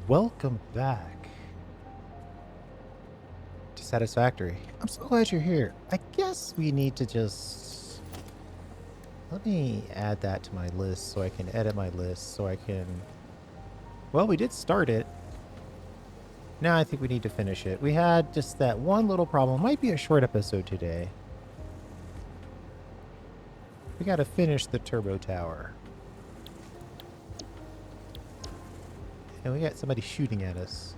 Welcome back to Satisfactory. I'm so glad you're here. I guess we need to just... Let me add that to my list so I can edit my list so I can... Well, we did start it. Now I think we need to finish it. We had just that one little problem. Might be a short episode today. We gotta finish the turbo tower. And we got somebody shooting at us.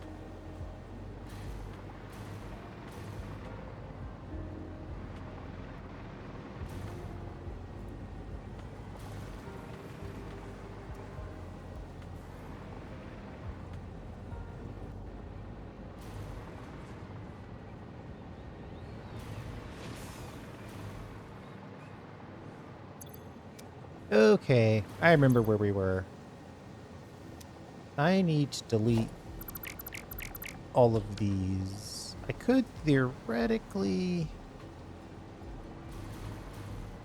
Okay, I remember where we were. I need to delete all of these. I could theoretically...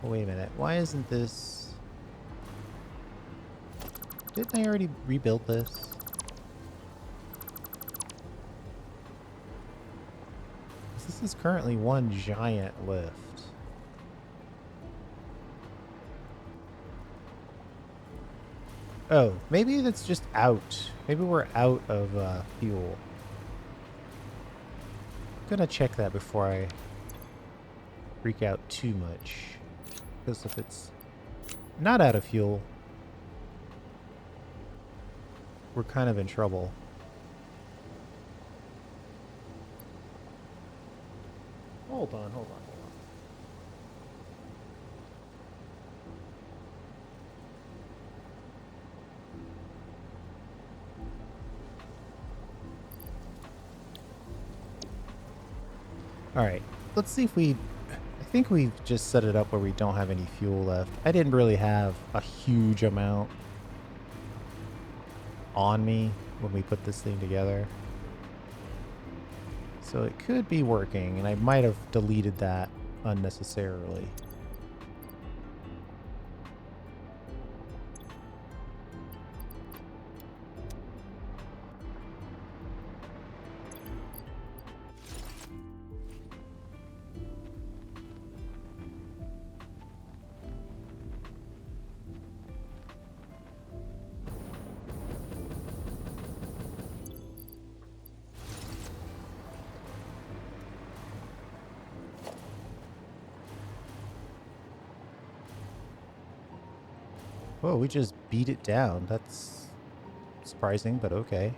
Oh, wait a minute. Why isn't this... Didn't I already rebuild this? This is currently one giant lift. Oh, maybe that's just out. Maybe we're out of fuel. I'm gonna check that before I freak out too much. Because if it's not out of fuel, we're kind of in trouble. Hold on, hold on. Alright, let's see if we... I think we've just set it up where we don't have any fuel left. I didn't really have a huge amount on me when we put this thing together. So it could be working, and I might have deleted that unnecessarily. Whoa, we just beat it down. That's surprising, but okay.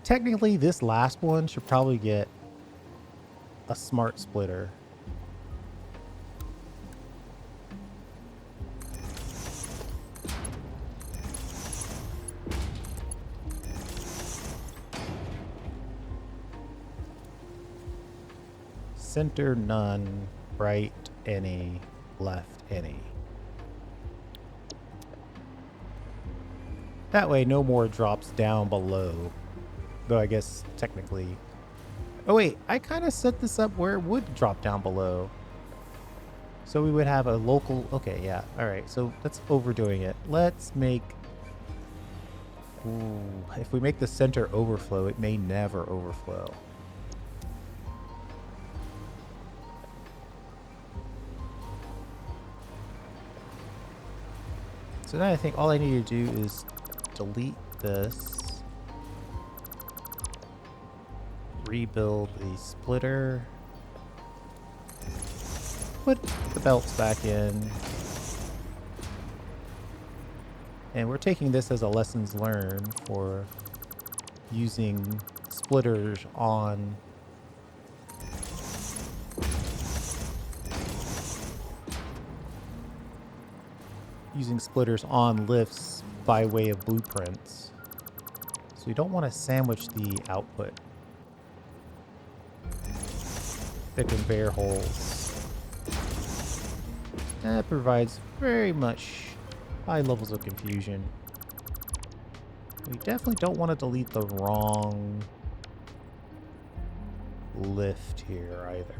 Technically, this last one should probably get a smart splitter. Center none, right any, left any. That way no more drops down below. Though I guess technically... Oh wait, I kind of set this up where it would drop down below. So we would have a local... Okay, yeah. Alright, so that's overdoing it. Let's make... Ooh, if we make the center overflow, it may never overflow. So now I think all I need to do is delete this. Rebuild the splitter. Put the belts back in. And we're taking this as a lessons learned for using splitters on lifts by way of blueprints. So you don't want to sandwich the output. The conveyor holes. That provides very much high levels of confusion. We definitely don't want to delete the wrong lift here either.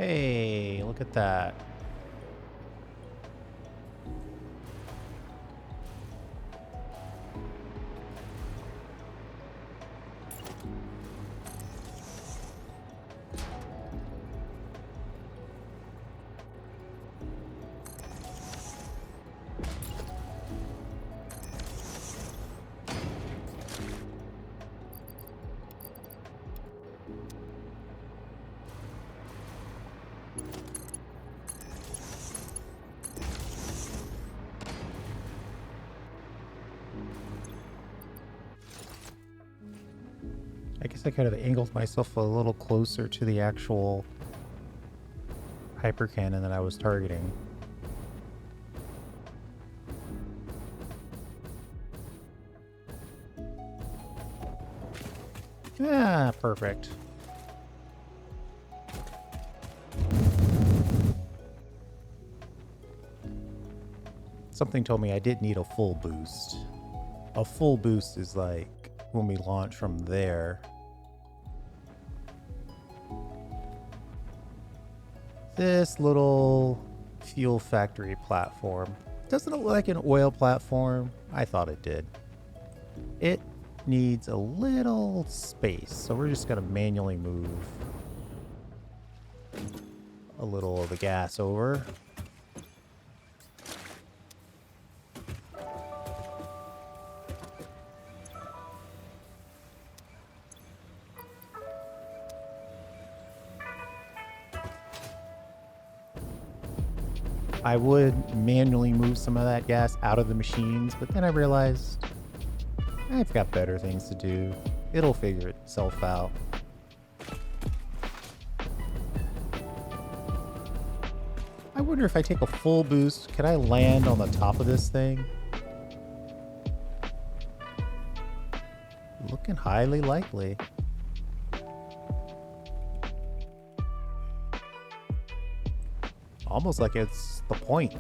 Hey, look at that. I guess I could have angled myself a little closer to the actual hypercannon that I was targeting. Ah, perfect. Something told me I didn't need a full boost. A full boost is like when we launch from there. This little fuel factory platform. Doesn't it look like an oil platform? I thought it did. It needs a little space, so we're just gonna manually move a little of the gas over. I would manually move some of that gas out of the machines, but then I realized I've got better things to do. It'll figure itself out. I wonder if I take a full boost, can I land on the top of this thing? Looking highly likely. Almost like it's the point.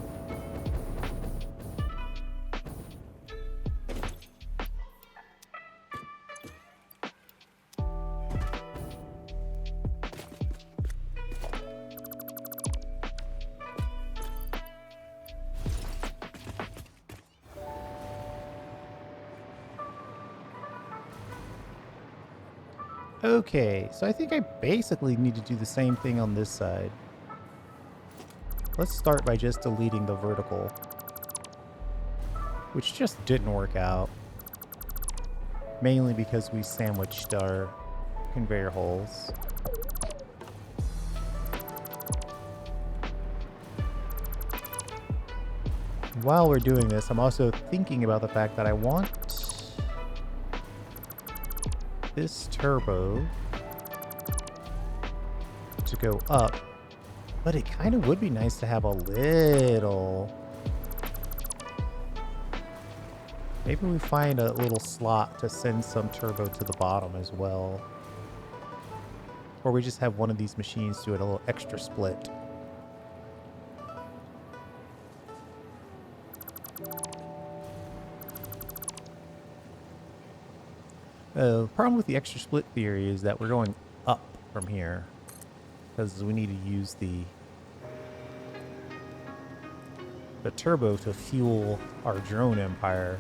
Okay, so I think I basically need to do the same thing on this side. Let's start by just deleting the vertical, which just didn't work out. Mainly because we sandwiched our conveyor holes. While we're doing this, I'm also thinking about the fact that I want this turbo to go up. But it kind of would be nice to have a little... Maybe we find a little slot to send some turbo to the bottom as well. Or we just have one of these machines do it a little extra split. The problem with the extra split theory is that we're going up from here. Because we need to use the turbo to fuel our drone empire.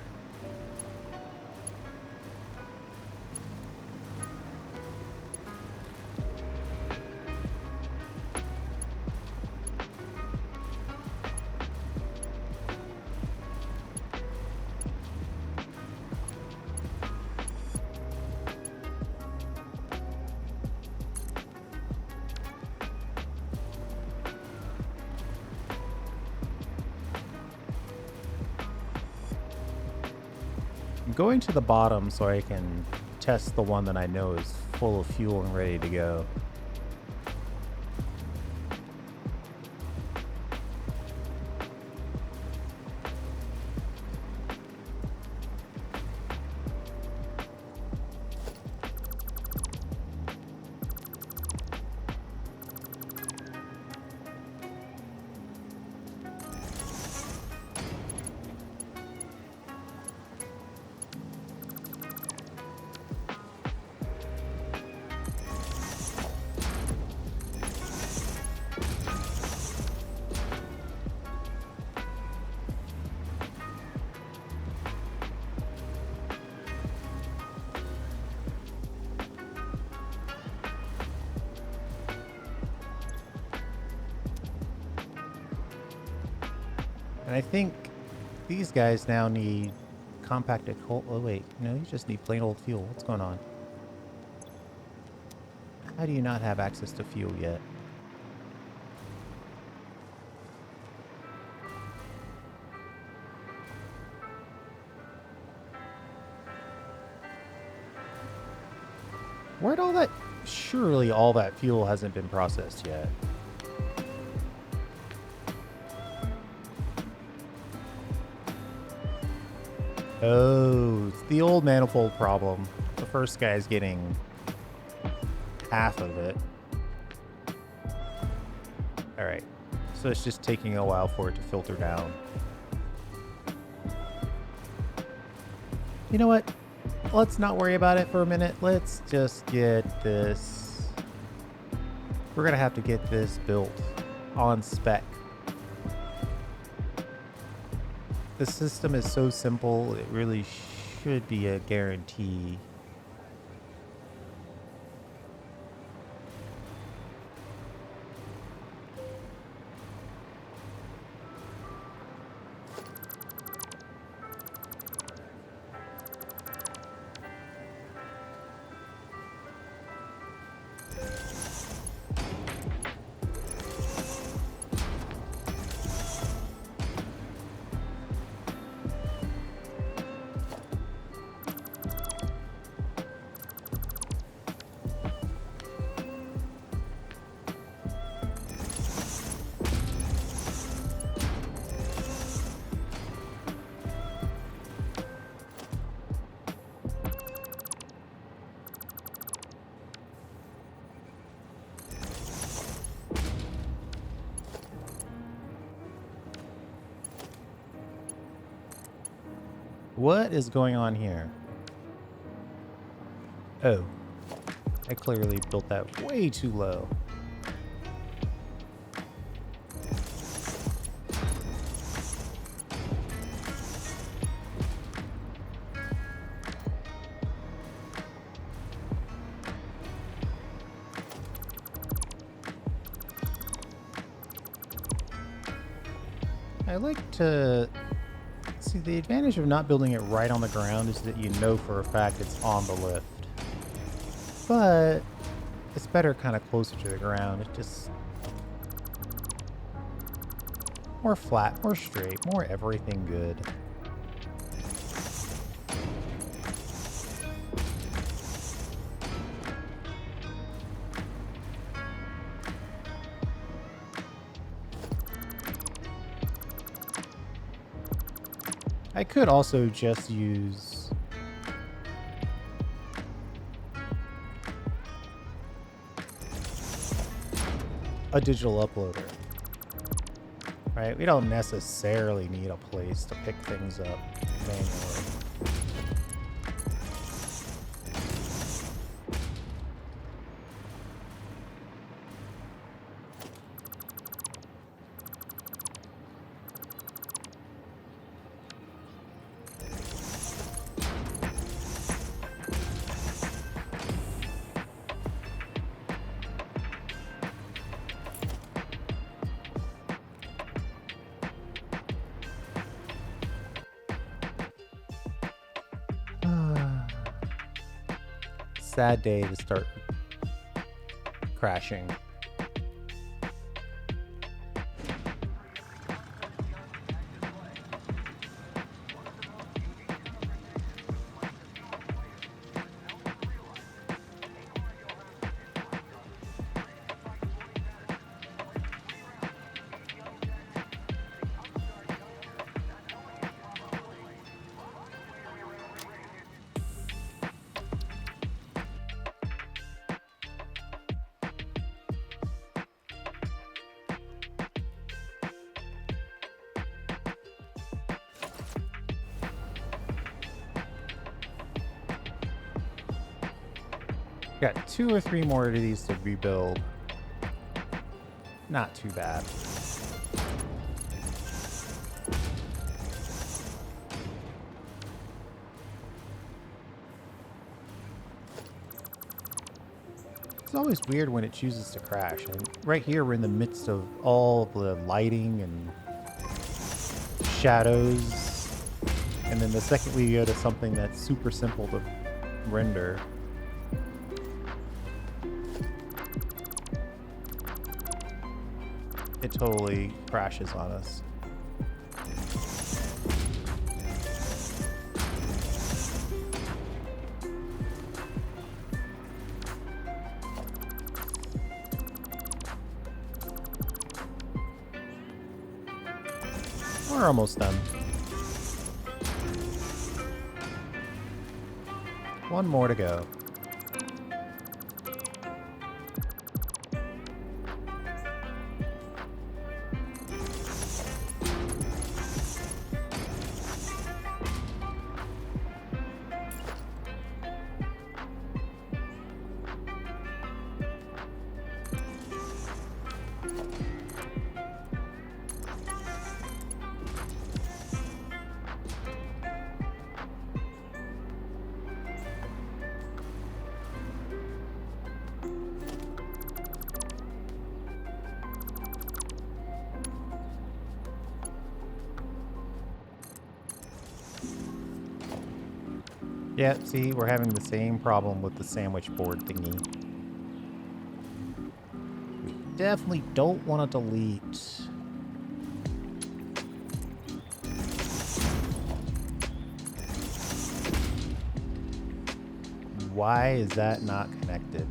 I'm going to the bottom so I can test the one that I know is full of fuel and ready to go. And I think these guys now need compacted coal. Oh, wait. No, you just need plain old fuel. What's going on? How do you not have access to fuel yet? Where'd all that... Surely all that fuel hasn't been processed yet. Oh, it's the old manifold problem. The first guy's getting half of it. Alright. So it's just taking a while for it to filter down. You know what? Let's not worry about it for a minute. Let's just get this. We're going to have to get this built on spec. The system is so simple, it really should be a guarantee. What is going on here? Oh, I clearly built that way too low. I like to... See, the advantage of not building it right on the ground is that you know for a fact it's on the lift. But it's better kind of closer to the ground. It's just more flat, more straight, more everything good. I could also just use a digital uploader, right? We don't necessarily need a place to pick things up manually. Sad day to start crashing. Got 2 or 3 more of these to rebuild. Not too bad. It's always weird when it chooses to crash. And right here, we're in the midst of all the lighting and shadows, and then the second we go to something that's super simple to render, it totally crashes on us. We're almost done. One more to go. Yeah, see, we're having the same problem with the sandwich board thingy. We definitely don't want to delete. Why is that not connected?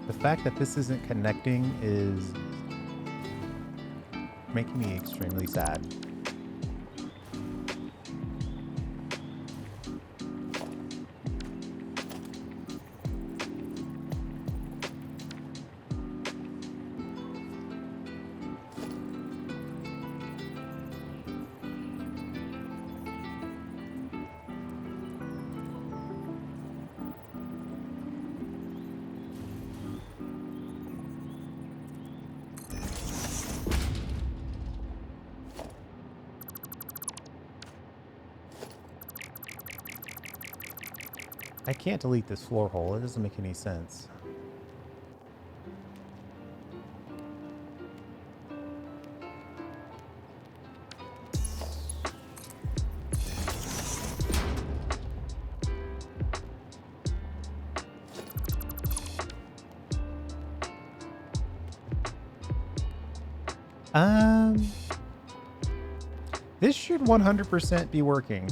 The fact that this isn't connecting is making me extremely sad. I can't delete this floor hole. It doesn't make any sense. This should 100% be working.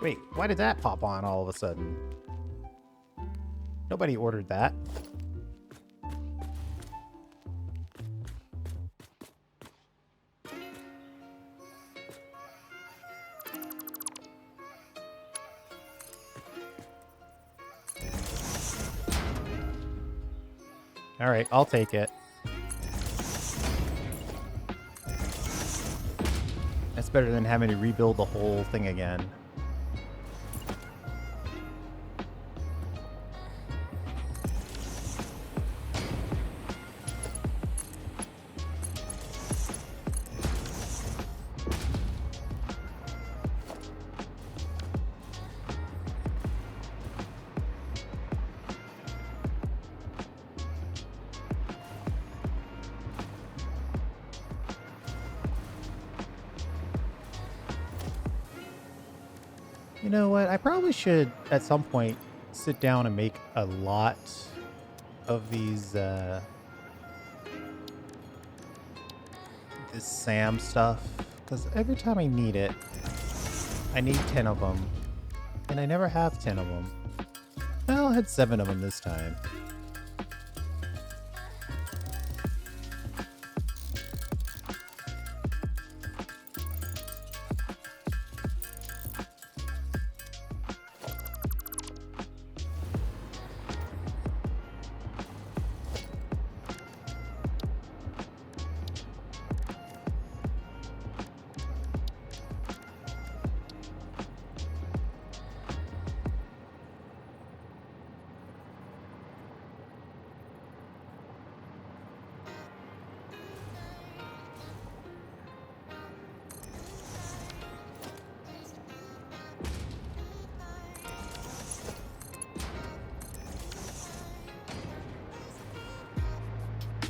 Wait, why did that pop on all of a sudden? Nobody ordered that. All right, I'll take it. That's better than having to rebuild the whole thing again. You know what? I probably should at some point sit down and make a lot of these this SAM stuff, because every time I need it, I need 10 of them, and I never have 10 of them. Well, I had 7 of them this time.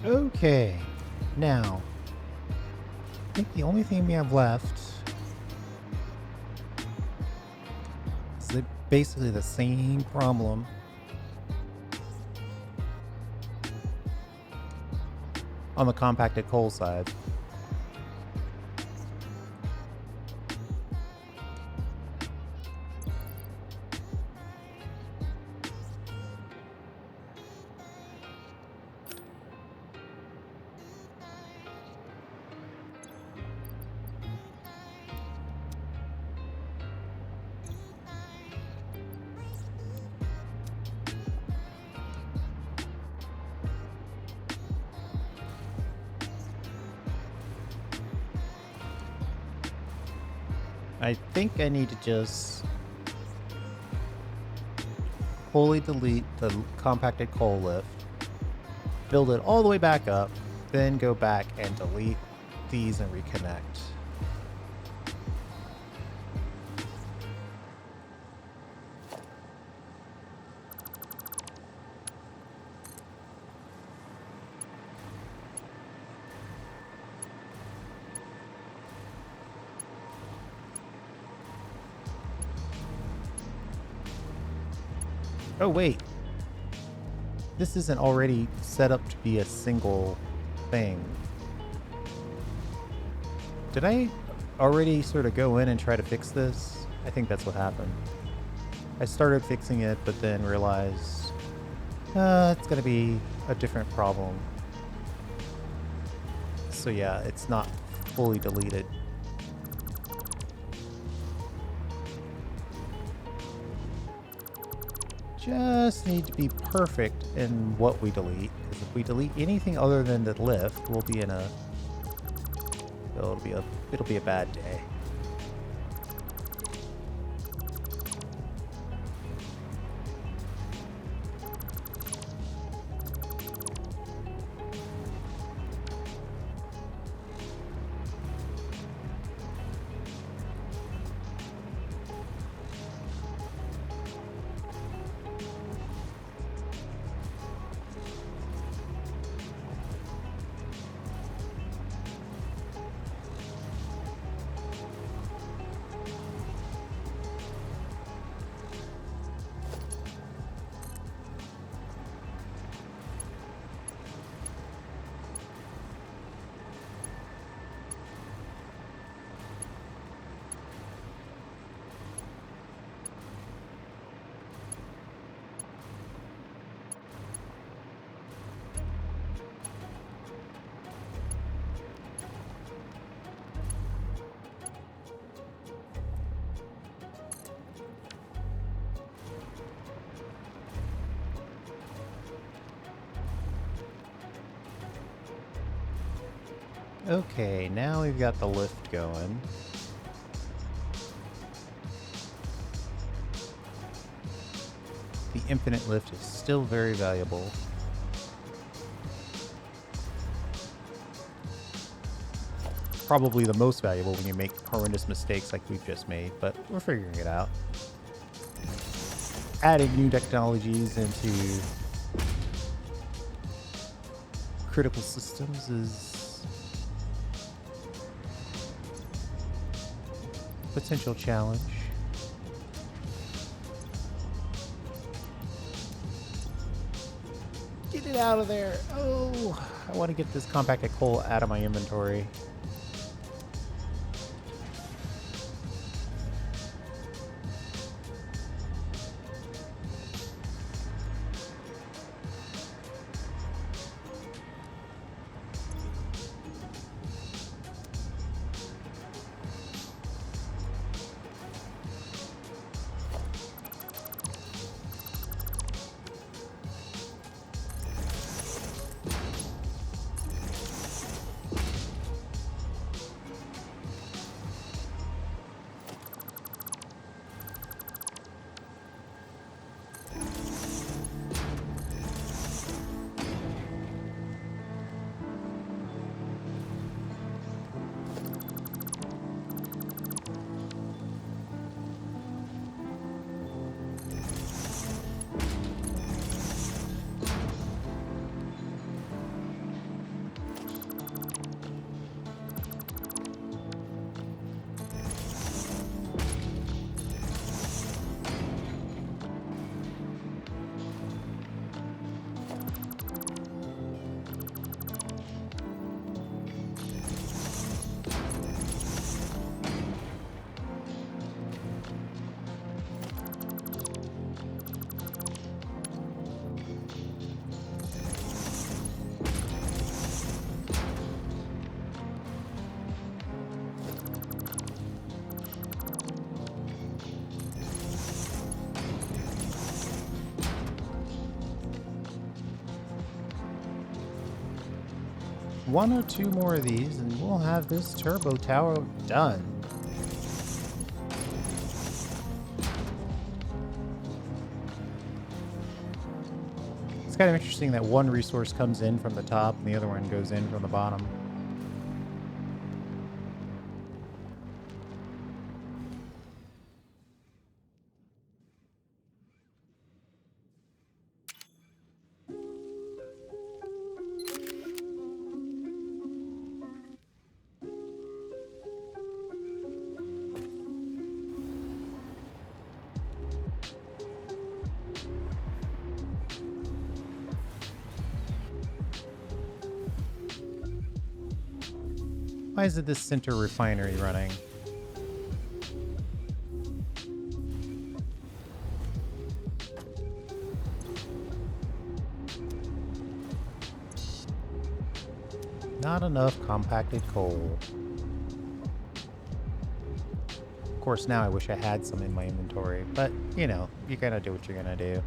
Okay, now, I think the only thing we have left is basically the same problem on the compacted coal side. I think I need to just fully delete the compacted coal lift, build it all the way back up, then go back and delete these and reconnect. Oh, wait. This isn't already set up to be a single thing. Did I already sort of go in and try to fix this? I think that's what happened. I started fixing it, but then realized it's going to be a different problem. So yeah, it's not fully deleted. Just need to be perfect in what we delete, because if we delete anything other than the lift, we'll be in a it'll be a bad day. Okay, now we've got the lift going. The infinite lift is still very valuable. Probably the most valuable when you make horrendous mistakes like we've just made, but we're figuring it out. Adding new technologies into critical systems is potential challenge. Get it out of there. Oh, I want to get this compacted coal out of my inventory. One or two more of these and we'll have this turbo tower done. It's kind of interesting that one resource comes in from the top and the other one goes in from the bottom. Why isn't this center refinery running? Not enough compacted coal. Of course, now I wish I had some in my inventory, but, you know, you gotta do what you're gonna do.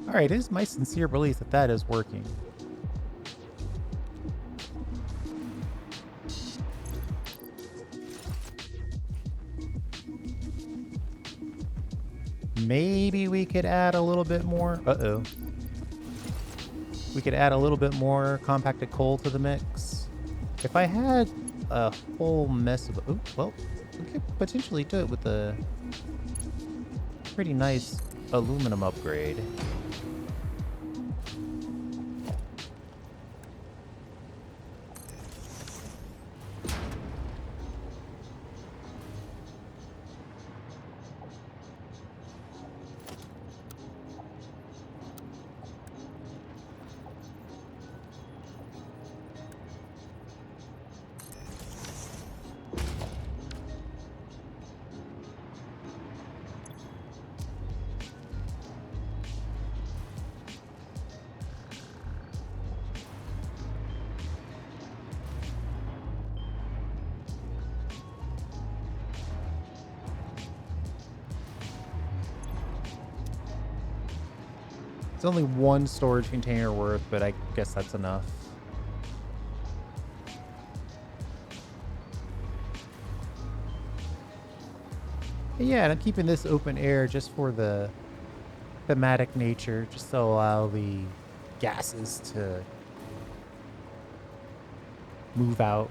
Alright, it is my sincere belief that that is working. Maybe we could add a little bit more. Uh-oh. We could add a little bit more compacted coal to the mix. If I had a whole mess of... Oh, well, we could potentially do it with a pretty nice aluminum upgrade. It's only one storage container worth, but I guess that's enough. Yeah, and I'm keeping this open air just for the thematic nature, just to allow the gases to move out.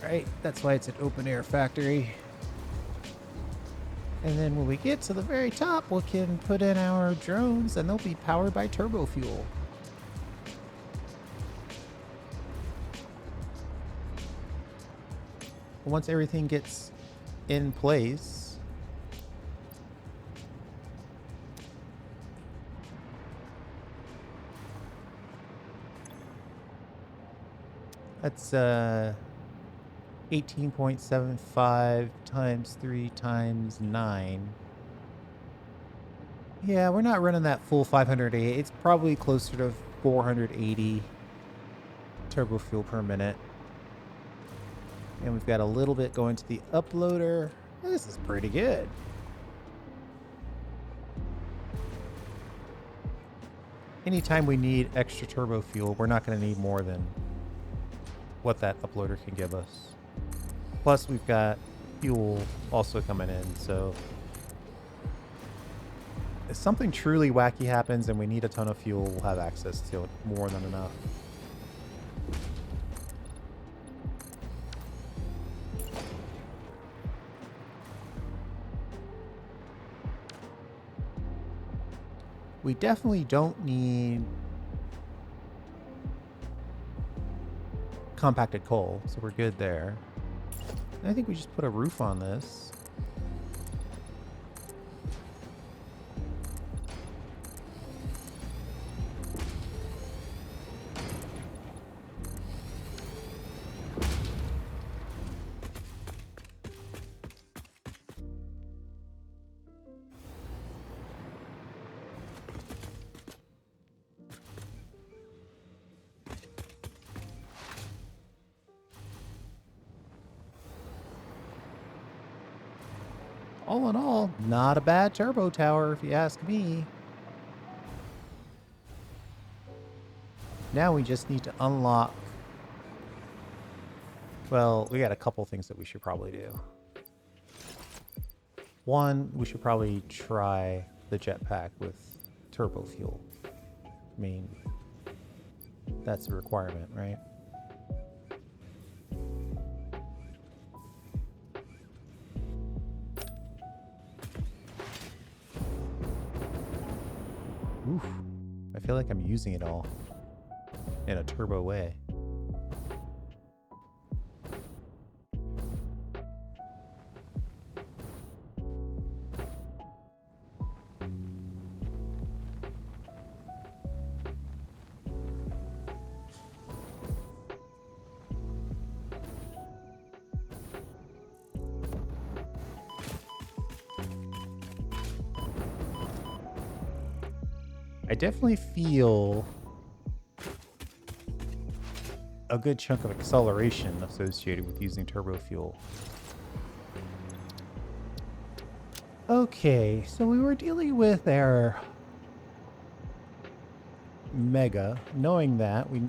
Right? That's why it's an open air factory. And then when we get to the very top, we can put in our drones and they'll be powered by turbo fuel. Once everything gets in place, that's 18.75 times 3 times 9. Yeah, we're not running that full 508. It's probably closer to 480 turbo fuel per minute. And we've got a little bit going to the uploader. This is pretty good. Anytime we need extra turbo fuel, we're not going to need more than what that uploader can give us. Plus, we've got fuel also coming in, so if something truly wacky happens and we need a ton of fuel, we'll have access to it more than enough. We definitely don't need compacted coal, so we're good there. And I think we just put a roof on this. All in all, not a bad turbo tower, if you ask me. Now we just need to unlock... Well, we got a couple things that we should probably do. One, we should probably try the jetpack with turbo fuel. I mean, that's a requirement, right? Oof. I feel like I'm using it all in a turbo way. I definitely feel a good chunk of acceleration associated with using turbo fuel. Okay, so we were dealing with our Mega. Knowing that, we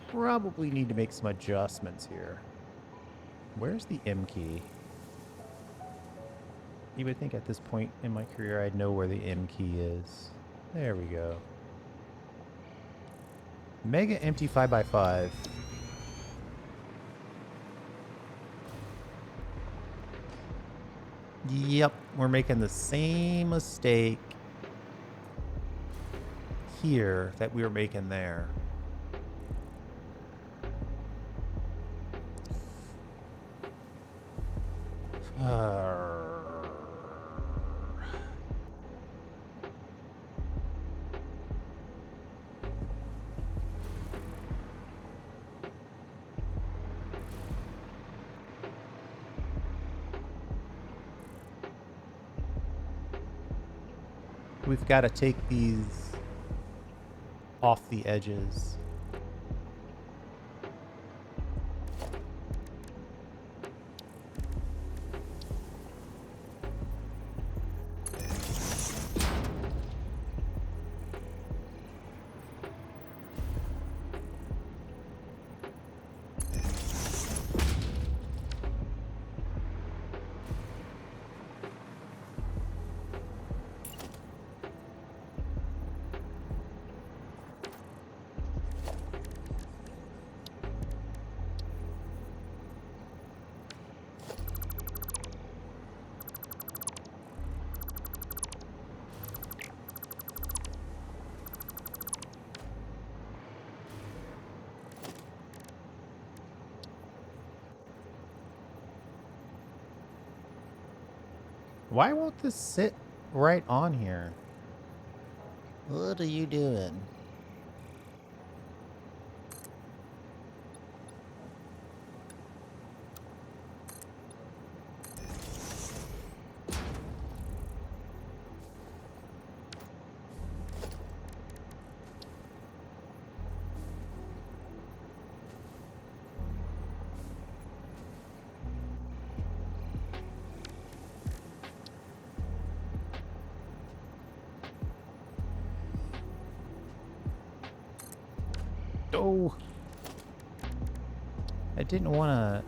probably need to make some adjustments here. Where's the M key? You would think at this point in my career I'd know where the M key is. There we go. Mega empty 5x5. Yep, we're making the same mistake here that we were making there. We've got to take these off the edges. Why won't this sit right on here? What are you doing? Oh, I didn't want to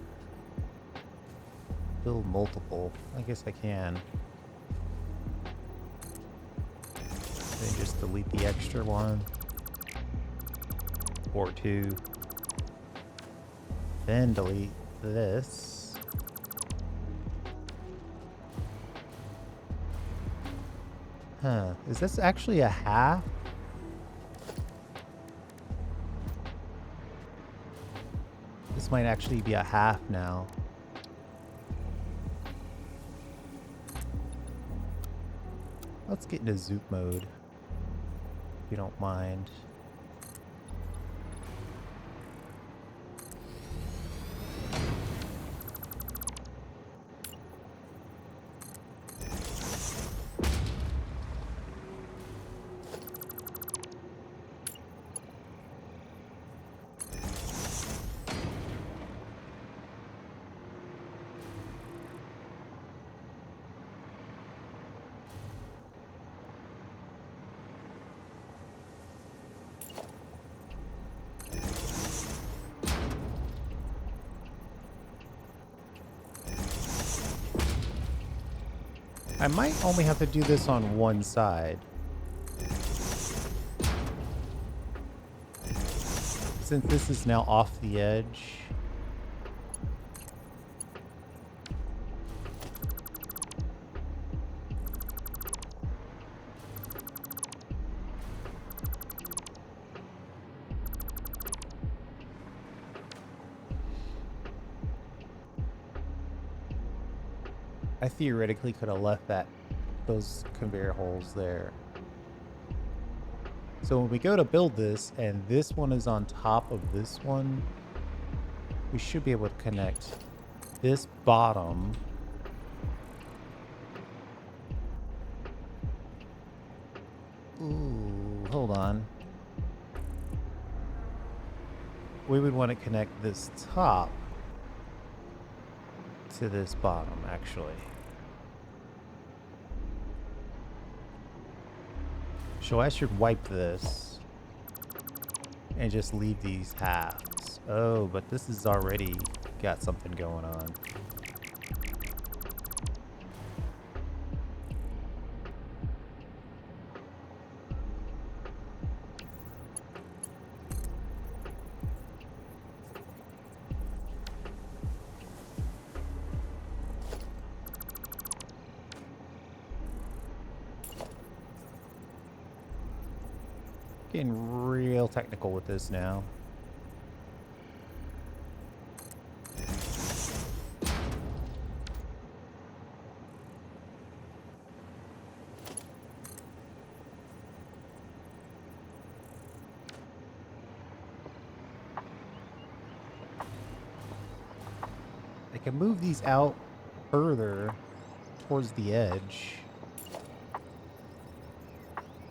build multiple. I guess I can. Then just delete the extra one or two. Then delete this. Huh, is this actually a half? This might actually be a half now. Let's get into zoop mode, if you don't mind. I might only have to do this on one side. Since this is now off the edge. I theoretically could have left those conveyor holes there. So when we go to build this, and this one is on top of this one, we should be able to connect this bottom Ooh, hold on. We would want to connect this top to this bottom, actually. So I should wipe this and just leave these halves. Oh, but this has already got something going on. Getting real technical with this now. I can move these out further towards the edge.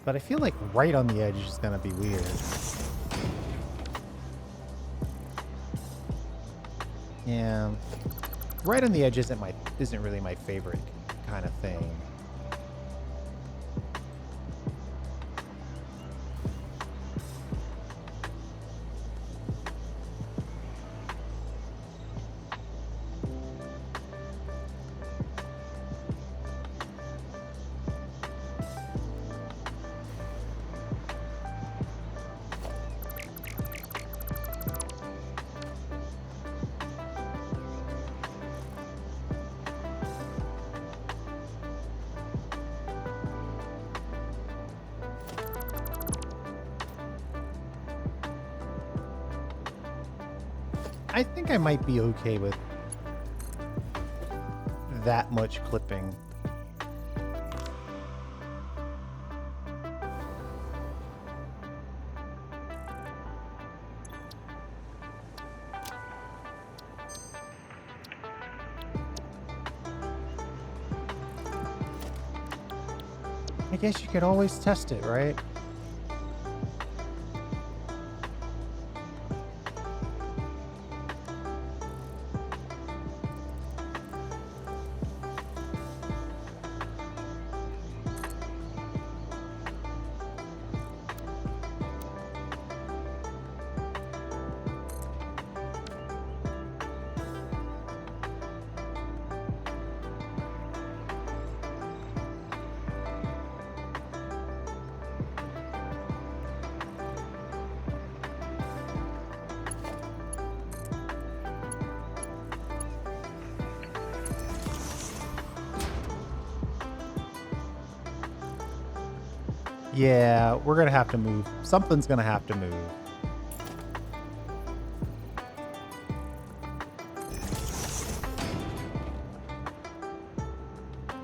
But I feel like right on the edge is gonna be weird. Yeah. Right on the edge isn't really my favorite kind of thing. I think I might be okay with that much clipping. I guess you could always test it, right? Yeah, we're gonna have to move. Something's gonna have to move.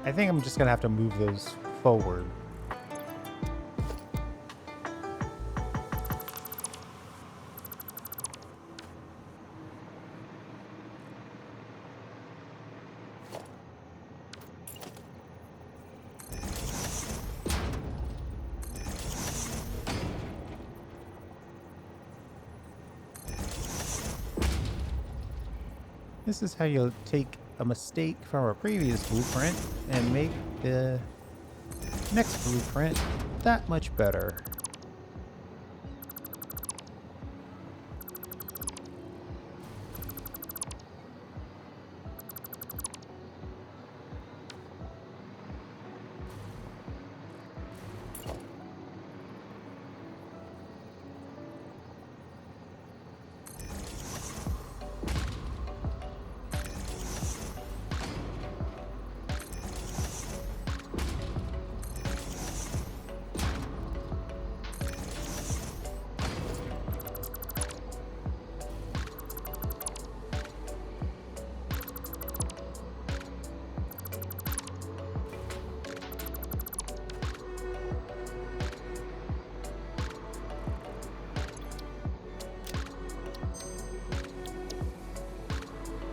I think I'm just gonna have to move those forward. This is how you take a mistake from a previous blueprint and make the next blueprint that much better.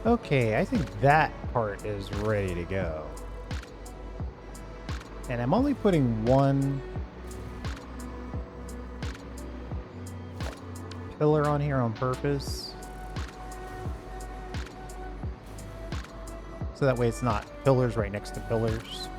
Okay, I think that part is ready to go. And I'm only putting one pillar on here on purpose. So that way it's not pillars right next to pillars.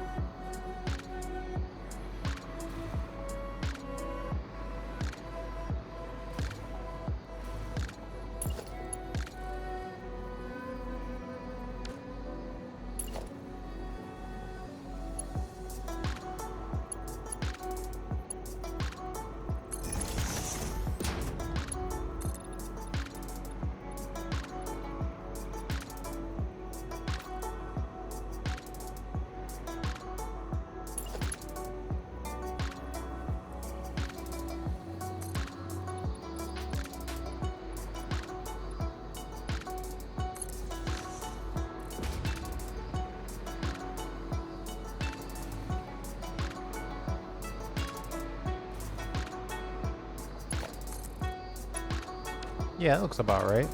Yeah, it looks about right.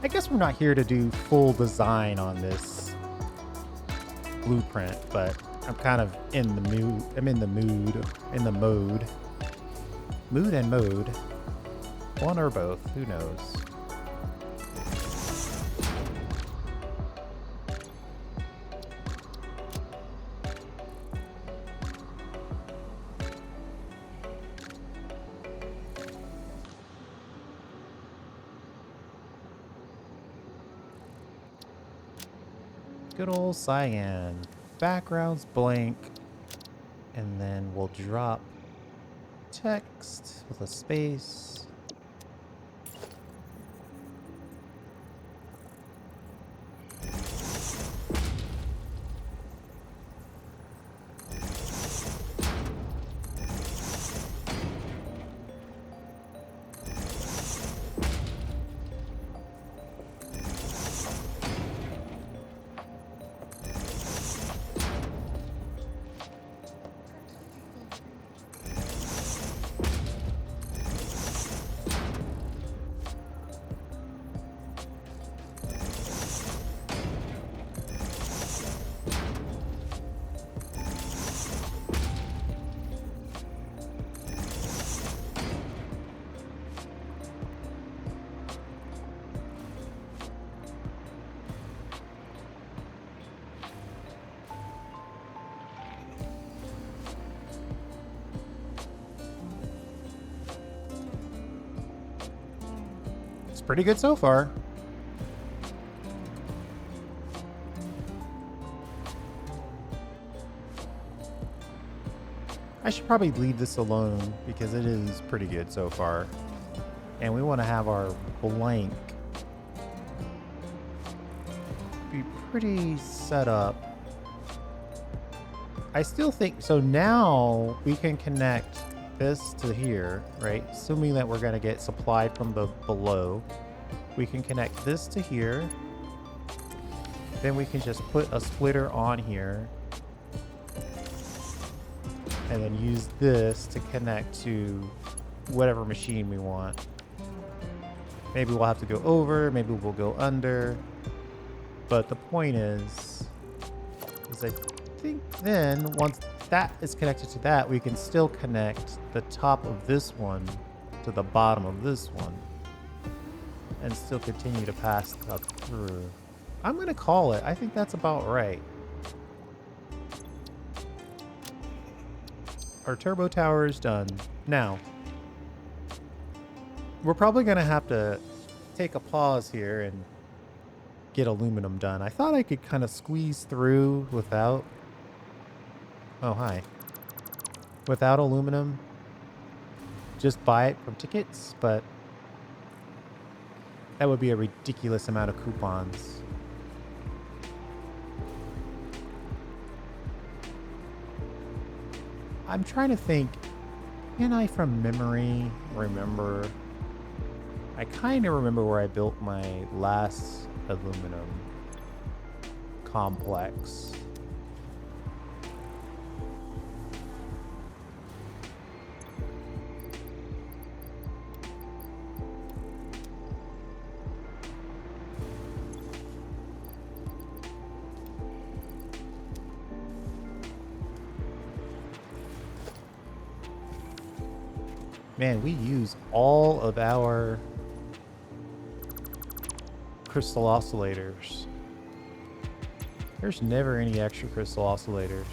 I guess we're not here to do full design on this blueprint, but I'm kind of in the mood. I'm in the mood, in the mode. Mood and mode. One or both, who knows? Good old cyan. Background's blank. And then we'll drop text with a space. Pretty good so far. I should probably leave this alone because it is pretty good so far. And we want to have our blank be pretty set up. I still think, so now we can connect this to here, right? Assuming that we're going to get supplied from the below. We can connect this to here. Then we can just put a splitter on here. And then use this to connect to whatever machine we want. Maybe we'll have to go over, maybe we'll go under. But the point is I think then once that is connected to that, we can still connect the top of this one to the bottom of this one and still continue to pass up through. I'm going to call it. I think that's about right. Our turbo tower is done. Now, we're probably going to have to take a pause here and get aluminum done. I thought I could kind of squeeze through without... Oh, hi. Without aluminum. Just buy it from tickets, but that would be a ridiculous amount of coupons. I'm trying to think, can I from memory remember? I kind of remember where I built my last aluminum complex. Man, we use all of our crystal oscillators. There's never any extra crystal oscillators.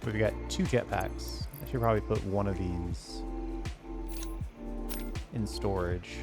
We've got 2 jetpacks. I should probably put one of these in storage.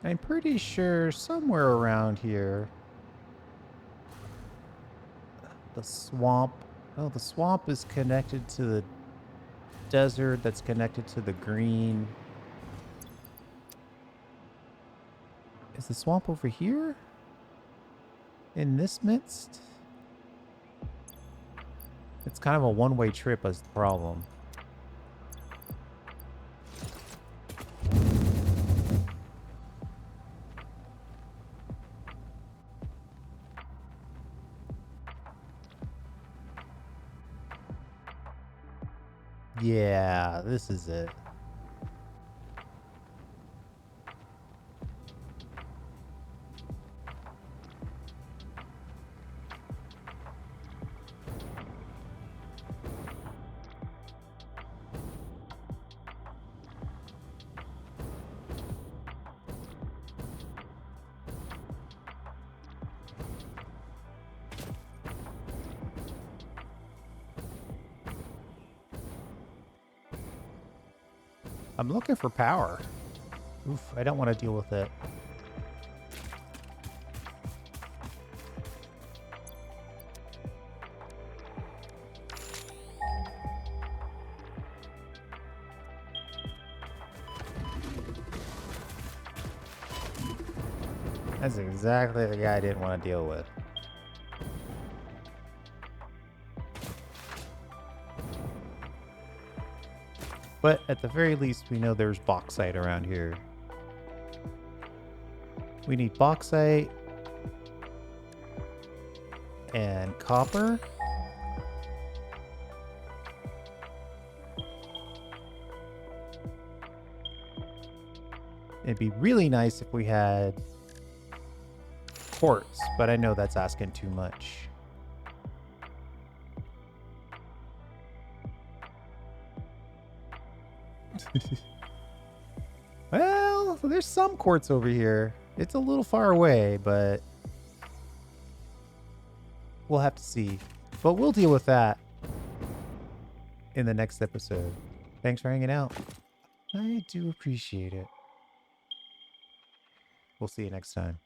I'm pretty sure somewhere around here, the swamp. Oh, the swamp is connected to the desert that's connected to the green. Is the swamp over here? In this midst? It's kind of a one-way trip as the problem. Yeah, this is it. I'm looking for power. Oof, I don't want to deal with it. That's exactly the guy I didn't want to deal with. But at the very least, we know there's bauxite around here. We need bauxite and copper. It'd be really nice if we had quartz, but I know that's asking too much. Well, there's some quartz over here. It's a little far away, but we'll have to see. But we'll deal with that in the next episode. Thanks for hanging out. I do appreciate it. We'll see you next time.